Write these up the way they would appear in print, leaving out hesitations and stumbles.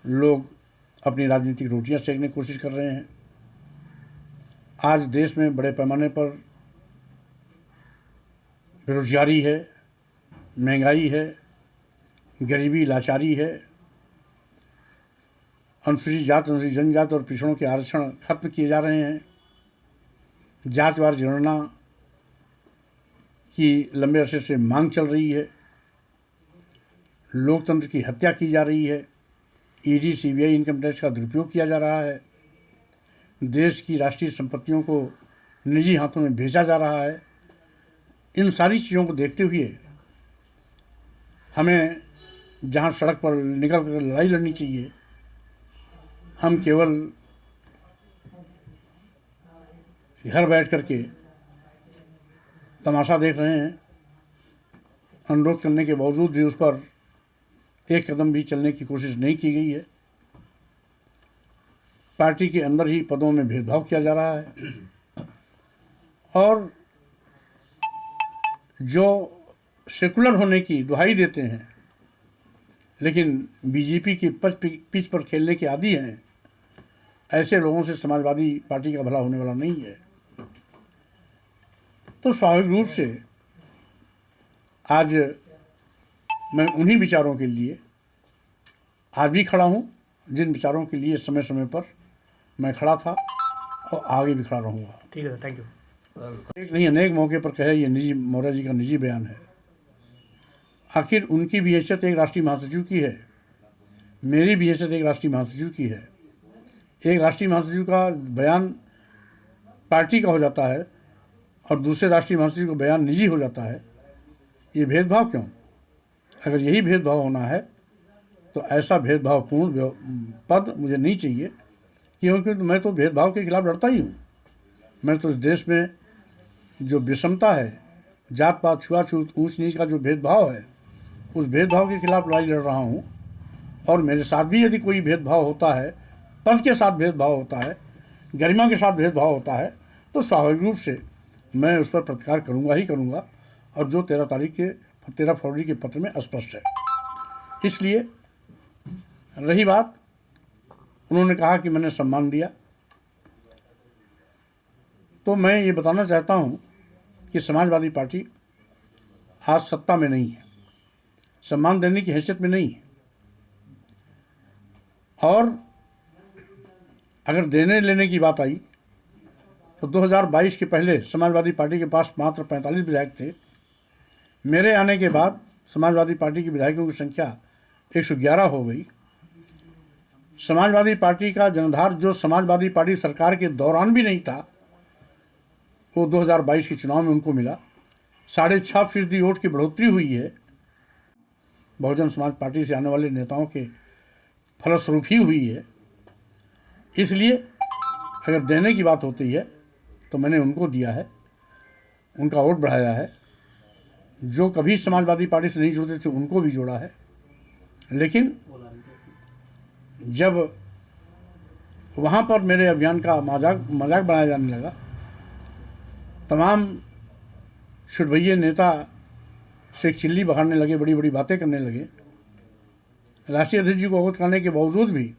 लोग अपनी राजनीतिक रोटियां सेकने की कोशिश कर रहे हैं। आज देश में बड़े पैमाने पर बेरोजगारी है, महंगाई है, गरीबी, लाचारी है। अनुसूचित जात, अनुसूचित जनजात और पिछड़ों के आरक्षण खत्म किए जा रहे हैं। जातिवार जनगणना की लंबे अरसे से मांग चल रही है। लोकतंत्र की हत्या की जा रही है। ईडी, सीबीआई, इनकम टैक्स का दुरुपयोग किया जा रहा है। देश की राष्ट्रीय संपत्तियों को निजी हाथों में भेजा जा रहा है। इन सारी चीज़ों को देखते हुए हमें जहाँ सड़क पर निकल कर लड़ाई लड़नी चाहिए, हम केवल घर बैठ करके तमाशा देख रहे हैं। अनुरोध करने के बावजूद भी उस पर एक कदम भी चलने की कोशिश नहीं की गई है। पार्टी के अंदर ही पदों में भेदभाव किया जा रहा है और जो सेकुलर होने की दुहाई देते हैं लेकिन बीजेपी की पिच पर खेलने के आदी हैं, ऐसे लोगों से समाजवादी पार्टी का भला होने वाला नहीं है। तो स्वाभाविक रूप से आज मैं उन्हीं विचारों के लिए आज भी खड़ा हूँ जिन विचारों के लिए समय समय पर मैं खड़ा था और आगे भी खड़ा रहूँगा। ठीक है, थैंक यू। एक नहीं अनेक मौके पर कहे, ये निजी मौर्य जी का निजी बयान है। आखिर उनकी भी हैसियत एक राष्ट्रीय महासचिव की है, मेरी भी हैसियत एक राष्ट्रीय महासचिव की है। एक राष्ट्रीय महासचिव का बयान पार्टी का हो जाता है और दूसरे राष्ट्रीय महासचिव का बयान निजी हो जाता है। ये भेदभाव क्यों? अगर यही भेदभाव होना है तो ऐसा भेदभावपूर्ण पद मुझे नहीं चाहिए, क्योंकि मैं तो भेदभाव के खिलाफ लड़ता ही हूँ। मैं तो इस देश में जो विषमता है, जात पात, छुआछूत, ऊंच नीच का जो भेदभाव है, उस भेदभाव के खिलाफ लड़ाई लड़ रहा हूँ। और मेरे साथ भी यदि कोई भेदभाव होता है, पद के साथ भेदभाव होता है, गरिमा के साथ भेदभाव होता है, तो स्वाभाविक रूप से मैं उस पर प्रतिकार करूँगा ही करूँगा। और जो 13 फरवरी के पत्र में स्पष्ट है। इसलिए रही बात, उन्होंने कहा कि मैंने सम्मान दिया, तो मैं ये बताना चाहता हूँ कि समाजवादी पार्टी आज सत्ता में नहीं है, सम्मान देने की हैसियत में नहीं है। और अगर देने लेने की बात आई तो 2022 के पहले समाजवादी पार्टी के पास मात्र 45 विधायक थे। मेरे आने के बाद समाजवादी पार्टी के विधायकों की संख्या 111 हो गई। समाजवादी पार्टी का जनाधार जो समाजवादी पार्टी सरकार के दौरान भी नहीं था, वो 2022 के चुनाव में उनको मिला। 6.5% वोट की बढ़ोतरी हुई है। बहुजन समाज पार्टी से आने वाले नेताओं के फलस्वरूप ही हुई है। इसलिए अगर देने की बात होती है तो मैंने उनको दिया है, उनका वोट बढ़ाया है। जो कभी समाजवादी पार्टी से नहीं जुड़ते थे उनको भी जोड़ा है। लेकिन जब वहाँ पर मेरे अभियान का मजाक बनाया जाने लगा, तमाम छुटभैये नेता से चिल्ली बखाड़ने लगे, बड़ी बड़ी बातें करने लगे, राष्ट्रीय अध्यक्ष जी को अवगत करने के बावजूद भी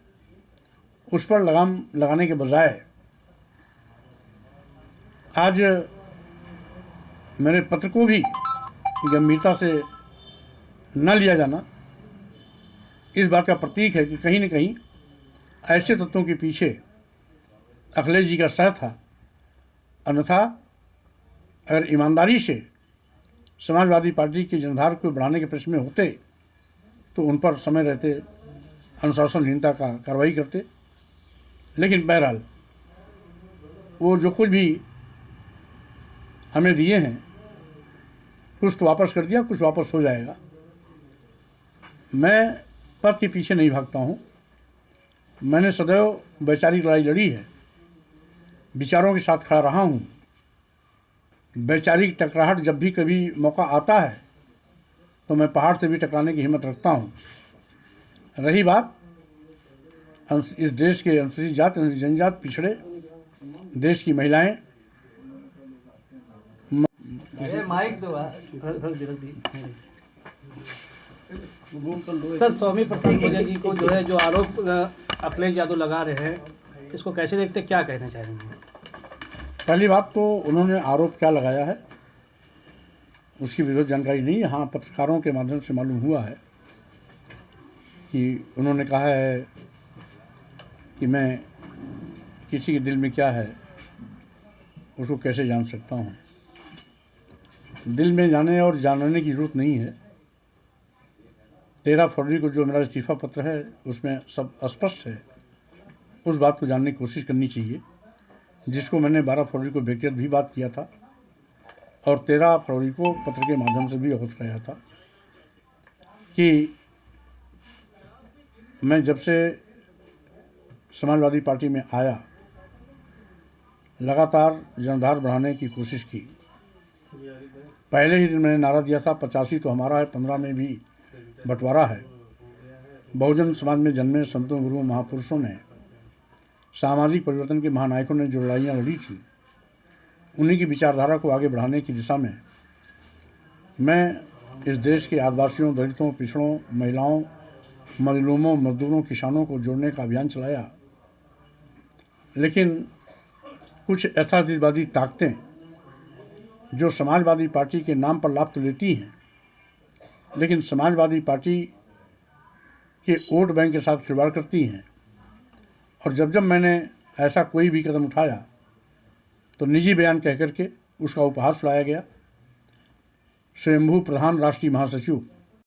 उस पर लगाम लगाने के बजाय आज मेरे पत्र को भी गंभीरता से न लिया जाना इस बात का प्रतीक है कि कहीं न कहीं ऐसे तत्वों के पीछे अखिलेश जी का सह था। अन्यथा अगर ईमानदारी से समाजवादी पार्टी के जनाधार को बढ़ाने के प्रश्न में होते तो उन पर समय रहते अनुशासनहीनता का कार्रवाई करते। लेकिन बहरहाल वो जो कुछ भी हमें दिए हैं, कुछ तो वापस कर दिया, कुछ वापस हो जाएगा। मैं पद के पीछे नहीं भागता हूँ। मैंने सदैव वैचारिक लड़ाई लड़ी है, विचारों के साथ खड़ा रहा हूँ। वैचारिक टकराहट जब भी कभी मौका आता है तो मैं पहाड़ से भी टकराने की हिम्मत रखता हूँ। रही बात इस देश के अनुसूचित जाति, अनुसूचित जनजाति, पिछड़े, देश की महिलाएं, माइक दो सर, स्वामी प्रसाद मौर्य जी को जो है जो आरोप अखिलेश यादव लगा रहे हैं, इसको कैसे देखते, क्या कहना चाहेंगे? पहली बात तो उन्होंने आरोप क्या लगाया है उसकी विरोध जानकारी नहीं है। हाँ, पत्रकारों के माध्यम से मालूम हुआ है कि उन्होंने कहा है कि मैं किसी के दिल में क्या है उसको कैसे जान सकता हूँ। दिल में जाने और जानने की जरूरत नहीं है। 13 फरवरी को जो मेरा इस्तीफा पत्र है उसमें सब स्पष्ट है। उस बात को जानने की कोशिश करनी चाहिए, जिसको मैंने 12 फरवरी को व्यक्तिगत भी बात किया था और 13 फरवरी को पत्र के माध्यम से भी अवगत कराया था कि मैं जब से समाजवादी पार्टी में आया लगातार जनाधार बढ़ाने की कोशिश की। पहले ही दिन मैंने नारा दिया था 85 तो हमारा है, 15 में भी बंटवारा है। बहुजन समाज में जन्मे संतों, गुरुओं, महापुरुषों ने, सामाजिक परिवर्तन के महानायकों ने जो लड़ाइयाँ लड़ी थी, उन्हीं की विचारधारा को आगे बढ़ाने की दिशा में मैं इस देश के आदिवासियों, दलितों, पिछड़ों, महिलाओं, मजलूमों, मजदूरों, किसानों को जोड़ने का अभियान चलाया। लेकिन कुछ यथार्थवादी ताकतें जो समाजवादी पार्टी के नाम पर लाभ तो लेती हैं, लेकिन समाजवादी पार्टी के वोट बैंक के साथ खिलवाड़ करती हैं। और जब जब मैंने ऐसा कोई भी कदम उठाया तो निजी बयान कह करके उसका उपहार सुनाया गया। स्वयंभू प्रधान राष्ट्रीय महासचिव